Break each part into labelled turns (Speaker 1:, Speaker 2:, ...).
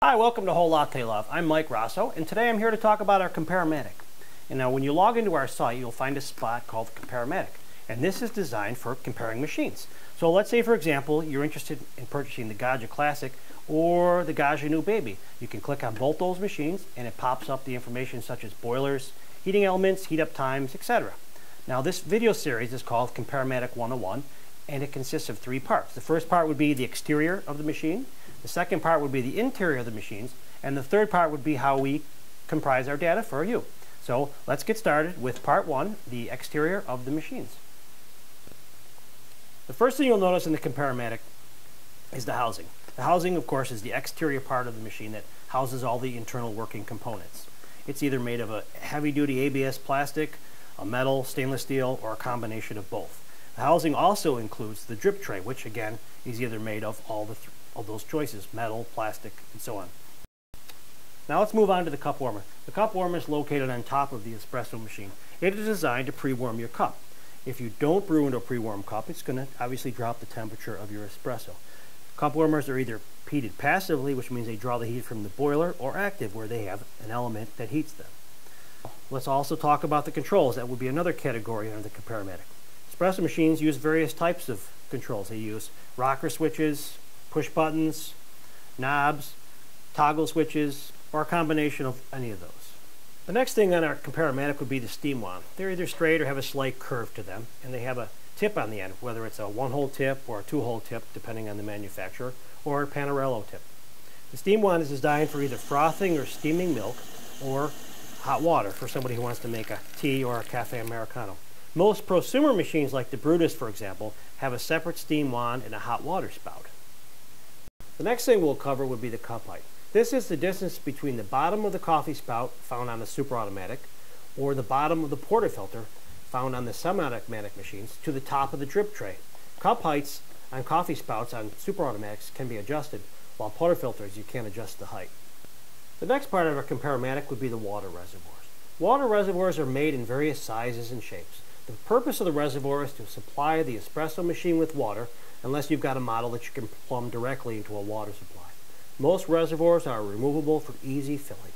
Speaker 1: Hi, welcome to Whole Latte Love. I'm Mike Rosso, and today I'm here to talk about our Compare-o-Matic. And now when you log into our site, you'll find a spot called Compare-o-Matic. And this is designed for comparing machines. So let's say, for example, you're interested in purchasing the Gaggia Classic or the Gaggia New Baby. You can click on both those machines, and it pops up the information such as boilers, heating elements, heat up times, etc. Now this video series is called Compare-o-Matic 101, and it consists of three parts. The first part would be the exterior of the machine. The second part would be the interior of the machines, and the third part would be how we comprise our data for you. So let's get started with part one, the exterior of the machines. The first thing you'll notice in the Compare-o-Matic is the housing. The housing, of course, is the exterior part of the machine that houses all the internal working components. It's either made of a heavy-duty ABS plastic, a metal, stainless steel, or a combination of both. The housing also includes the drip tray, which again is either made of all those choices, metal, plastic, and so on. Now let's move on to the cup warmer. The cup warmer is located on top of the espresso machine. It is designed to pre-warm your cup. If you don't brew into a pre-warm cup, it's going to obviously drop the temperature of your espresso. Cup warmers are either heated passively, which means they draw the heat from the boiler, or active, where they have an element that heats them. Let's also talk about the controls. That would be another category under the Compare-o-Matic. Espresso machines use various types of controls. They use rocker switches, push buttons, knobs, toggle switches, or a combination of any of those. The next thing on our Compare-o-Matic would be the steam wand. They're either straight or have a slight curve to them, and they have a tip on the end, whether it's a one-hole tip or a two-hole tip, depending on the manufacturer, or a Panarello tip. The steam wand is designed for either frothing or steaming milk, or hot water for somebody who wants to make a tea or a cafe Americano. Most prosumer machines, like the Brutus, for example, have a separate steam wand and a hot water spout. The next thing we'll cover would be the cup height. This is the distance between the bottom of the coffee spout, found on the super automatic, or the bottom of the portafilter, found on the semi-automatic machines, to the top of the drip tray. Cup heights on coffee spouts on super automatics can be adjusted, while portafilters you can't adjust the height. The next part of our Compare-o-Matic would be the water reservoirs. Water reservoirs are made in various sizes and shapes. The purpose of the reservoir is to supply the espresso machine with water, unless you've got a model that you can plumb directly into a water supply. Most reservoirs are removable for easy filling.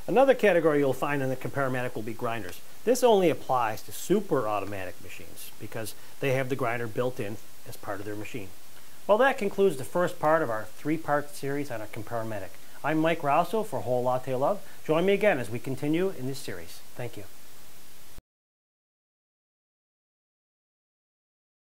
Speaker 1: Another category you'll find in the Compare-o-Matic will be grinders. This only applies to super automatic machines because they have the grinder built in as part of their machine. Well, that concludes the first part of our three-part series on our Compare-o-Matic. I'm Mike Rosso for Whole Latte Love. Join me again as we continue in this series. Thank you.